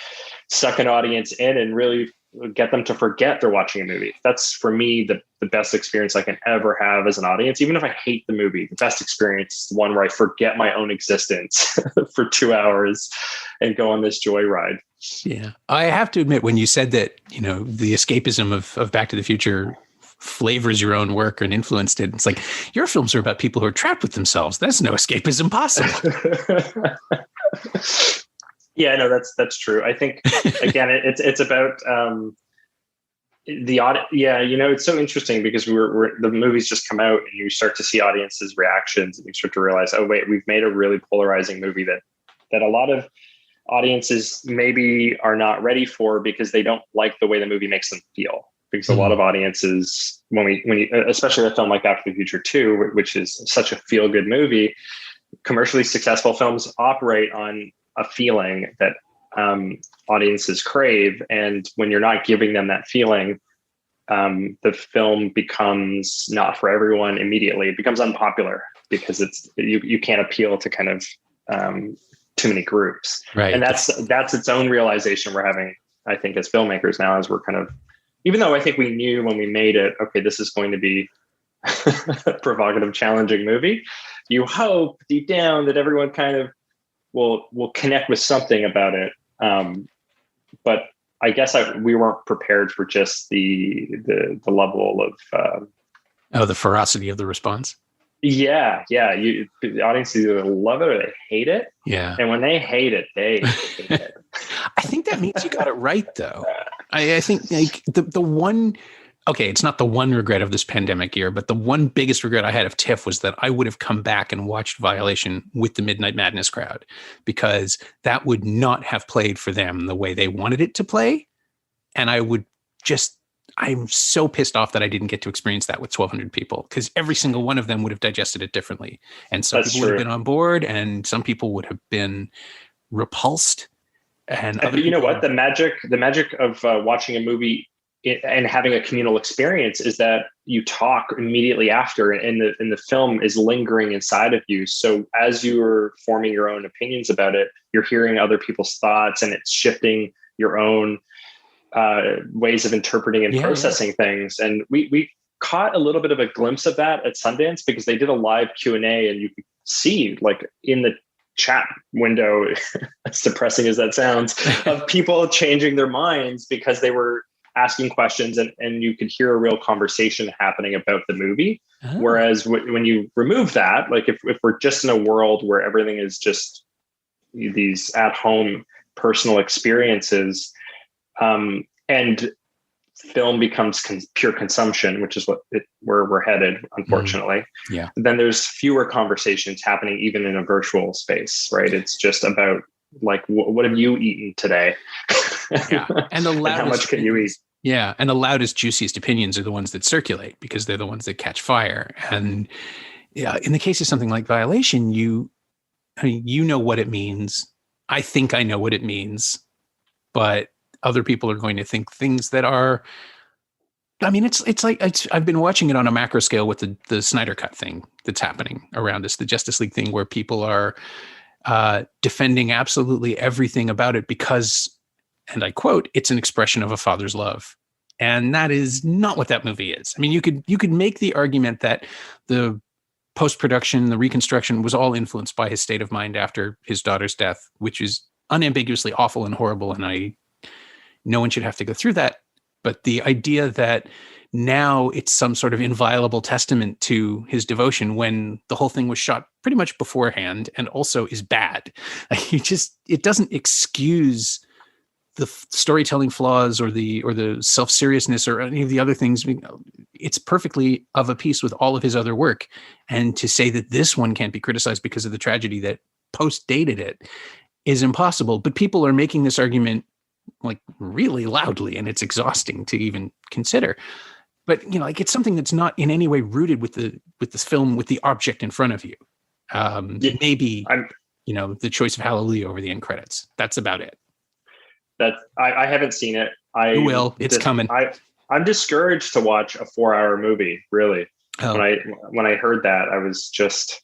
suck an audience in and really get them to forget they're watching a movie. That's, for me, the best experience I can ever have as an audience. Even if I hate the movie, the best experience is the one where I forget my own existence for 2 hours and go on this joyride. Yeah. I have to admit, when you said that, the escapism of Back to the Future flavors your own work and influenced it, it's like, your films are about people who are trapped with themselves. There's no escapism possible. Yeah, no, that's true. I think, again, it's about the audience. Yeah, it's so interesting because the movies just come out and you start to see audiences' reactions and you start to realize, oh wait, we've made a really polarizing movie that a lot of audiences maybe are not ready for because they don't like the way the movie makes them feel. Because a lot of audiences, when you, especially a film like Back to the Future 2, which is such a feel-good movie, commercially successful films operate on a feeling that audiences crave. And when you're not giving them that feeling, the film becomes not for everyone immediately. It becomes unpopular because you can't appeal to kind of too many groups. Right. And that's its own realization we're having, I think, as filmmakers now, as we're kind of, even though I think we knew when we made it, okay, this is going to be a provocative, challenging movie. You hope deep down that everyone kind of will connect with something about it. But I guess we weren't prepared for just the level of the ferocity of the response. Yeah. The audience either love it or they hate it. Yeah. And when they hate it, they hate it. I think that means you got it right, though. I think like the one. Okay, it's not the one regret of this pandemic year, but the one biggest regret I had of TIFF was that I would have come back and watched Violation with the Midnight Madness crowd, because that would not have played for them the way they wanted it to play. And I'm so pissed off that I didn't get to experience that with 1,200 people, because every single one of them would have digested it differently. And some people would have been on board and some people would have been repulsed. And you know what? The magic of watching a movie and having a communal experience is that you talk immediately after, and the film is lingering inside of you. So as you're forming your own opinions about it, you're hearing other people's thoughts, and it's shifting your own ways of interpreting and processing things. And we caught a little bit of a glimpse of that at Sundance, because they did a live Q&A, and you could see, like, in the chat window, as depressing as that sounds, of people changing their minds because they were asking questions, and you could hear a real conversation happening about the movie. Oh. Whereas when you remove that, like if we're just in a world where everything is just these at-home personal experiences, and film becomes pure consumption, which is where we're headed, unfortunately. Yeah. Then there's fewer conversations happening even in a virtual space, right? It's just about, like, what have you eaten today? Yeah. And the and how much can you eat? Yeah. And the loudest, juiciest opinions are the ones that circulate because they're the ones that catch fire. And yeah, in the case of something like Violation, I mean, you know what it means. I think I know what it means, but other people are going to think things that are, I mean, I've been watching it on a macro scale with the Snyder Cut thing that's happening around us, the Justice League thing, where people are defending absolutely everything about it because, and I quote, it's an expression of a father's love. And that is not what that movie is. I mean, you could make the argument that the post-production, the reconstruction was all influenced by his state of mind after his daughter's death, which is unambiguously awful and horrible. And no one should have to go through that. But the idea that now it's some sort of inviolable testament to his devotion when the whole thing was shot pretty much beforehand and also is bad. It doesn't excuse the storytelling flaws or the self-seriousness or any of the other things. It's perfectly of a piece with all of his other work. And to say that this one can't be criticized because of the tragedy that post-dated it is impossible. But people are making this argument like really loudly, and it's exhausting to even consider. But it's something that's not in any way rooted with this film, with the object in front of you. Maybe the choice of Hallelujah over the end credits. That's about it. I haven't seen it. You will. It's coming. I'm discouraged to watch a 4-hour movie. Really, when I heard that, I was just,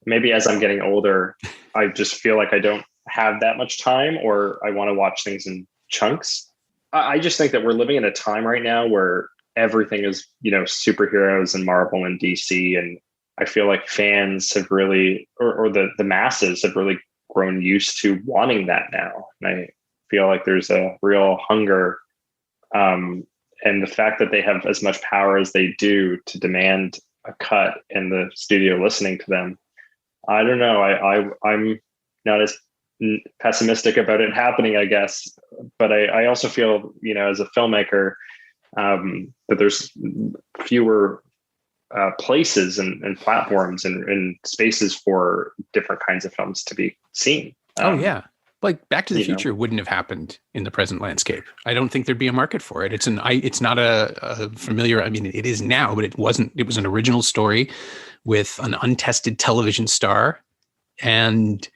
maybe as I'm getting older, I just feel like I don't have that much time, or I want to watch things in chunks. I just think that we're living in a time right now where everything is, superheroes and Marvel and DC, and I feel like fans have really, or the masses have really grown used to wanting that now, and I feel like there's a real hunger, and the fact that they have as much power as they do to demand a cut and the studio listening to them. I don't know. I'm not as pessimistic about it happening, I guess, but I also feel, as a filmmaker, that there's fewer places and platforms and spaces for different kinds of films to be seen. Oh yeah. Like Back to the Future wouldn't have happened in the present landscape. I don't think there'd be a market for it. It's not a familiar, I mean, it is now, but it wasn't. It was an original story with an untested television star, and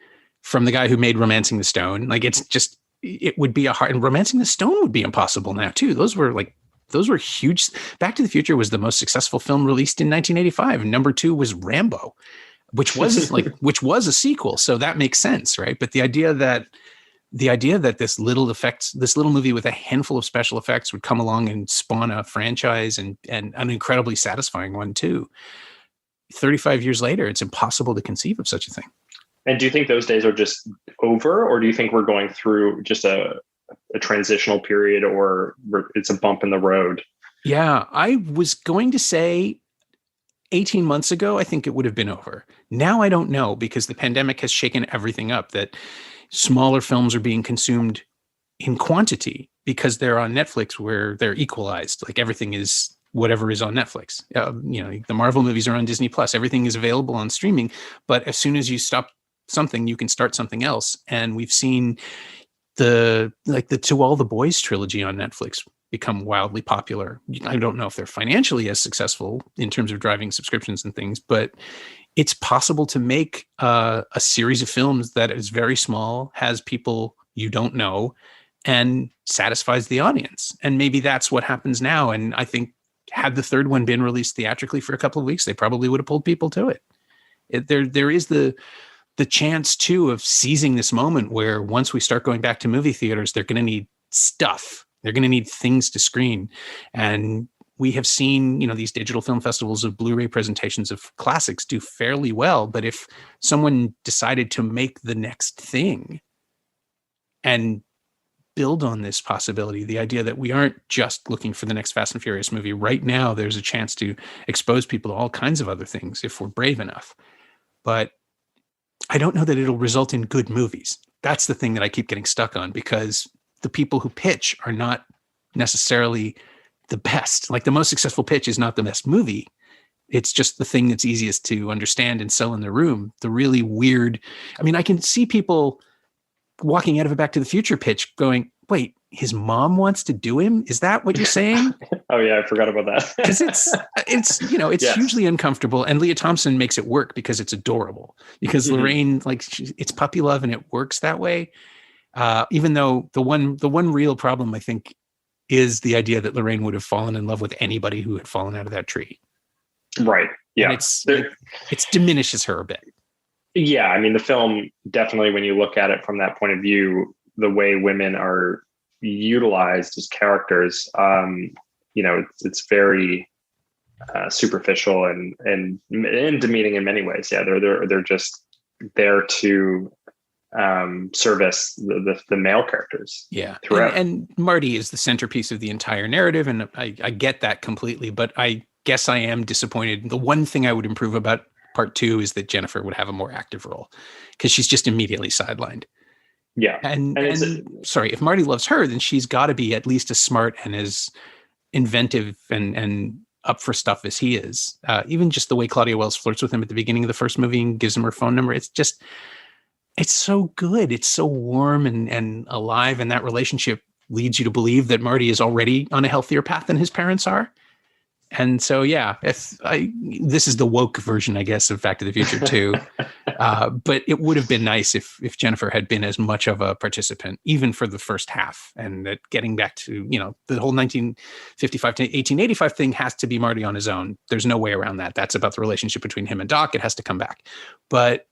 from the guy who made Romancing the Stone. Like, it would be and Romancing the Stone would be impossible now too. Those were huge. Back to the Future was the most successful film released in 1985. And number 2 was Rambo, which was a sequel. So that makes sense, right? But the idea that this little movie with a handful of special effects would come along and spawn a franchise and an incredibly satisfying one too. 35 years later, it's impossible to conceive of such a thing. And do you think those days are just over, or do you think we're going through just a transitional period, or it's a bump in the road? Yeah, I was going to say 18 months ago, I think it would have been over. Now I don't know, because the pandemic has shaken everything up, that smaller films are being consumed in quantity because they're on Netflix, where they're equalized. Like, everything is whatever is on Netflix. The Marvel movies are on Disney Plus. Everything is available on streaming. But as soon as you stop something, you can start something else. And we've seen the To All the Boys trilogy on Netflix become wildly popular. I don't know if they're financially as successful in terms of driving subscriptions and things, but it's possible to make a series of films that is very small, has people you don't know, and satisfies the audience. And maybe that's what happens now. And I think had the third one been released theatrically for a couple of weeks, they probably would have pulled people to it. There is the chance too of seizing this moment where once we start going back to movie theaters, they're going to need stuff. They're going to need things to screen. And we have seen, these digital film festivals of Blu-ray presentations of classics do fairly well. But if someone decided to make the next thing and build on this possibility, the idea that we aren't just looking for the next Fast and Furious movie right now, there's a chance to expose people to all kinds of other things if we're brave enough. But I don't know that it'll result in good movies. That's the thing that I keep getting stuck on, because the people who pitch are not necessarily the best. Like, the most successful pitch is not the best movie. It's just the thing that's easiest to understand and sell in the room. The really weird, I mean, I can see people walking out of a Back to the Future pitch going, wait, his mom wants to do him. Is that what you're saying? Oh yeah, I forgot about that. Because it's yes. Hugely uncomfortable, and Leah Thompson makes it work because it's adorable. Because Lorraine, it's puppy love, and it works that way. Even though the one real problem, I think, is the idea that Lorraine would have fallen in love with anybody who had fallen out of that tree. Right. Yeah. And it diminishes her a bit. Yeah. I mean, the film definitely, when you look at it from that point of view, the way women are utilized as characters, it's very superficial and demeaning in many ways. Yeah. They're just there to service the male characters. Yeah. And Marty is the centerpiece of the entire narrative. And I get that completely, but I guess I am disappointed. The one thing I would improve about part 2 is that Jennifer would have a more active role, because she's just immediately sidelined. Yeah. And sorry, if Marty loves her, then she's got to be at least as smart and as inventive and up for stuff as he is. Even just the way Claudia Wells flirts with him at the beginning of the first movie and gives him her phone number. It's so good. It's so warm and alive. And that relationship leads you to believe that Marty is already on a healthier path than his parents are. And so, yeah, this is the woke version, I guess, of Back to the Future 2. But it would have been nice if Jennifer had been as much of a participant, even for the first half. And that getting back to, the whole 1955 to 1885 thing has to be Marty on his own. There's no way around that. That's about the relationship between him and Doc. It has to come back. But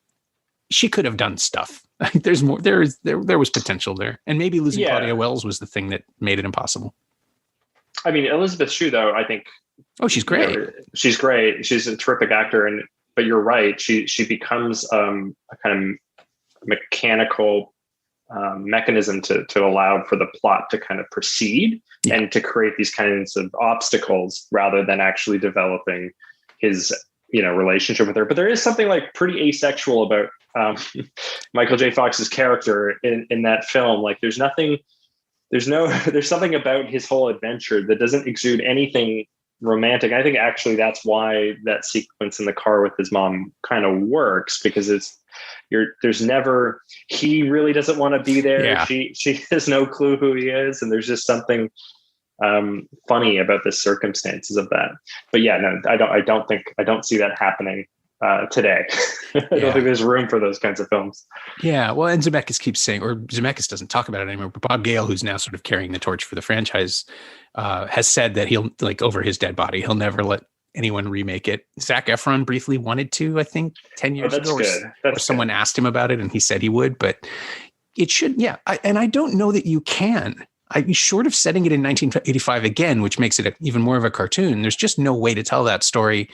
she could have done stuff. There's more. There was potential there. And maybe losing Claudia Wells was the thing that made it impossible. I mean, Elizabeth Shue, though, I think. Oh, she's great. She's great. She's a terrific actor. But you're right. She becomes a kind of mechanical mechanism to allow for the plot to kind of proceed and to create these kinds of obstacles rather than actually developing his, relationship with her. But there is something like pretty asexual about Michael J. Fox's character in that film. Like there's something about his whole adventure that doesn't exude anything romantic. I think actually that's why that sequence in the car with his mom kind of works, because there's never, he really doesn't want to be there. Yeah. She has no clue who he is. And there's just something funny about the circumstances of that. But yeah, no, I don't see that happening today. I don't think there's room for those kinds of films. Yeah. Well, and Zemeckis keeps saying, or Zemeckis doesn't talk about it anymore, but Bob Gale, who's now sort of carrying the torch for the franchise, has said that he'll, over his dead body, he'll never let anyone remake it. Zac Efron briefly wanted to, I think 10 years ago, or someone asked him about it and he said he would, but it should. Yeah. And I don't know that you can. Short of setting it in 1985 again, which makes it even more of a cartoon, there's just no way to tell that story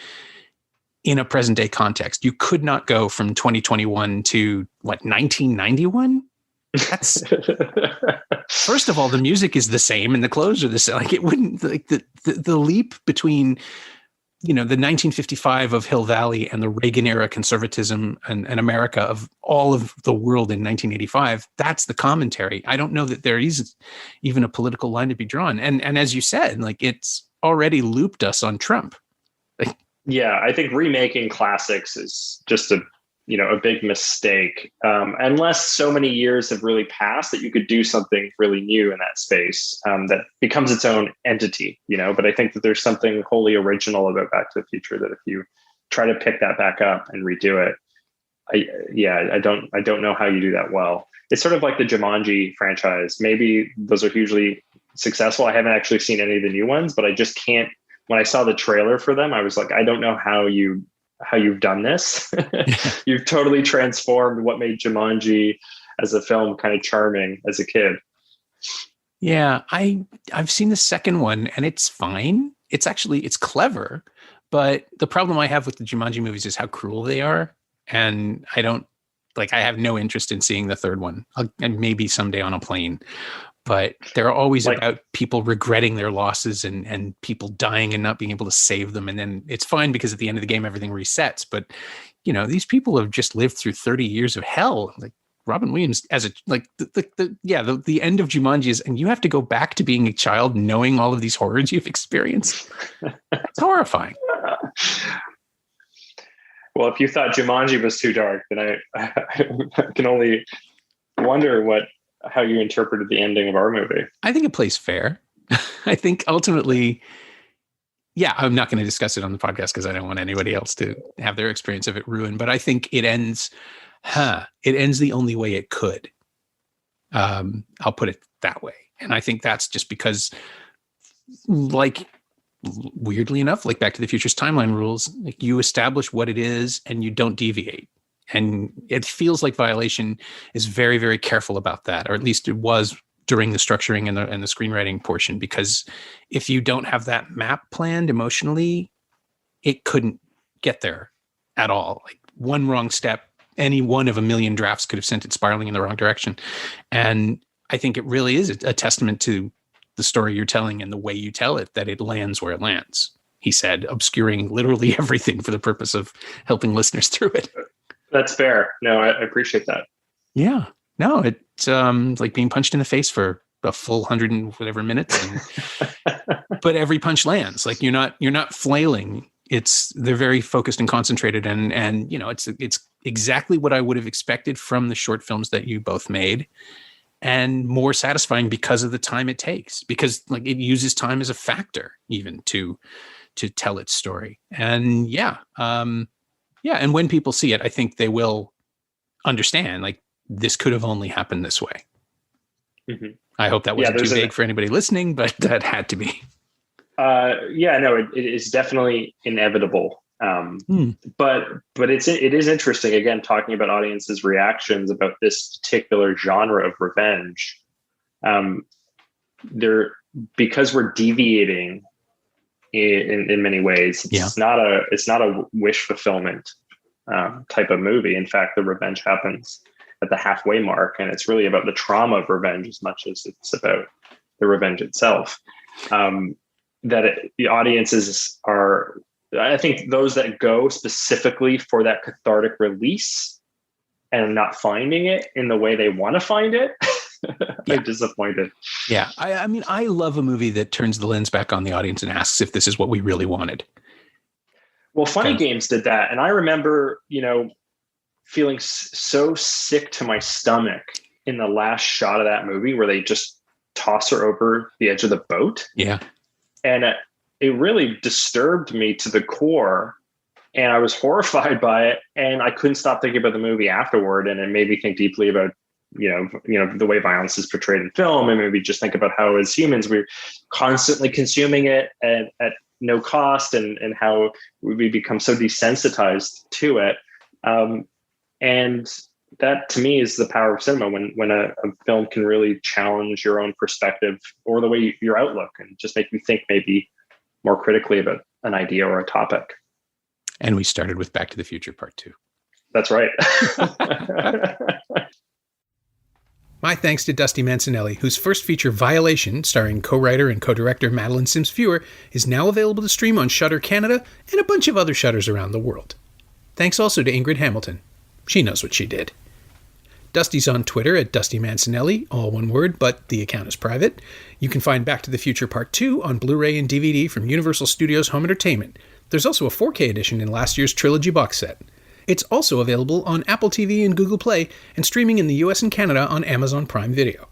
in a present day context. You could not go from 2021 to 1991. That's first of all, the music is the same and the clothes are the same. Like it wouldn't, like the leap between, the 1955 of Hill Valley and the Reagan era conservatism and America of all of the world in 1985. That's the commentary. I don't know that there is even a political line to be drawn. And as you said, it's already looped us on Trump. Yeah, I think remaking classics is just a big mistake, unless so many years have really passed that you could do something really new in that space that becomes its own entity, But I think that there's something wholly original about Back to the Future that if you try to pick that back up and redo it, I don't know how you do that well. It's sort of like the Jumanji franchise. Maybe those are hugely successful. I haven't actually seen any of the new ones, but I just can't. When I saw the trailer for them, I was like, I don't know how you've done this. You've totally transformed what made Jumanji as a film kind of charming as a kid. Yeah, I've seen the second one and it's fine. It's clever, but the problem I have with the Jumanji movies is how cruel they are. And I have no interest in seeing the third one. And maybe someday on a plane. But they're always about people regretting their losses and people dying and not being able to save them. And then it's fine because at the end of the game, everything resets. But, these people have just lived through 30 years of hell. Like Robin Williams the end of Jumanji is, and you have to go back to being a child knowing all of these horrors you've experienced. It's horrifying. Well, if you thought Jumanji was too dark, then I can only wonder what how you interpreted the ending of our movie. I think it plays fair. I think ultimately, yeah, I'm not going to discuss it on the podcast because I don't want anybody else to have their experience of it ruined. But I think it ends the only way it could. I'll put it that way. And I think that's just because, like, weirdly enough, like Back to the Future's timeline rules, like, you establish what it is and you don't deviate. And it feels like Violation is very, very careful about that, or at least it was during the structuring and the screenwriting portion, because if you don't have that map planned emotionally, it couldn't get there at all. Like, one wrong step, any one of a million drafts could have sent it spiraling in the wrong direction. And I think it really is a testament to the story you're telling and the way you tell it, that it lands where it lands. He said, obscuring literally everything for the purpose of helping listeners through it. That's fair. No, I appreciate that. Yeah. No, it's like being punched in the face for a full 100 and whatever minutes. But every punch lands. Like, you're not flailing. They're very focused and concentrated, and it's exactly what I would have expected from the short films that you both made, and more satisfying because of the time it takes, because, like, it uses time as a factor even to tell its story. And and when people see it, I think they will understand, like, this could have only happened this way. Mm-hmm. I hope that wasn't too vague for anybody listening, but that had to be. It is definitely inevitable. But it is interesting, again, talking about audiences' reactions about this particular genre of revenge. Because we're deviating in many ways. It's not a wish fulfillment type of movie. In fact, the revenge happens at the halfway mark, and it's really about the trauma of revenge as much as it's about the revenge itself. The audiences are, I think, those that go specifically for that cathartic release and not finding it in the way they want to find it, they're disappointed. Yeah. I mean, I love a movie that turns the lens back on the audience and asks if this is what we really wanted. Well, Funny Games did that. And I remember, feeling so sick to my stomach in the last shot of that movie where they just toss her over the edge of the boat. Yeah. And it really disturbed me to the core, and I was horrified by it, and I couldn't stop thinking about the movie afterward. And it made me think deeply about, the way violence is portrayed in film, and maybe just think about how, as humans, we're constantly consuming it at no cost, and how we become so desensitized to it. And that, to me, is the power of cinema, when a film can really challenge your own perspective or the way your outlook, and just make you think maybe more critically about an idea or a topic. And we started with Back to the Future Part 2. That's right. My thanks to Dusty Mancinelli, whose first feature, Violation, starring co-writer and co-director Madeleine Sims-Fewer, is now available to stream on Shudder Canada and a bunch of other Shudders around the world. Thanks also to Ingrid Hamilton. She knows what she did. Dusty's on Twitter at Dusty Mancinelli, all one word, but the account is private. You can find Back to the Future Part 2 on Blu-ray and DVD from Universal Studios Home Entertainment. There's also a 4K edition in last year's trilogy box set. It's also available on Apple TV and Google Play, and streaming in the US and Canada on Amazon Prime Video.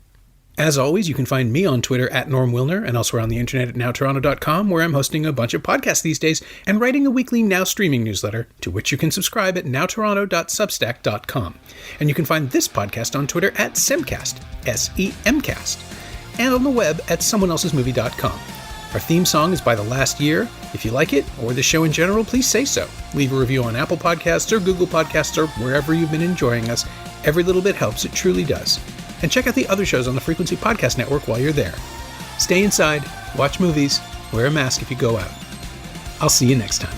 As always, you can find me on Twitter at Norm Wilner, and elsewhere on the internet at nowtoronto.com, where I'm hosting a bunch of podcasts these days and writing a weekly Now Streaming newsletter, to which you can subscribe at nowtoronto.substack.com. And you can find this podcast on Twitter at Semcast, S-E-M-Cast, and on the web at someoneelsesmovie.com. Our theme song is by The Last Year. If you like it, or the show in general, please say so. Leave a review on Apple Podcasts or Google Podcasts or wherever you've been enjoying us. Every little bit helps, it truly does. And check out the other shows on the Frequency Podcast Network while you're there. Stay inside, watch movies, wear a mask if you go out. I'll see you next time.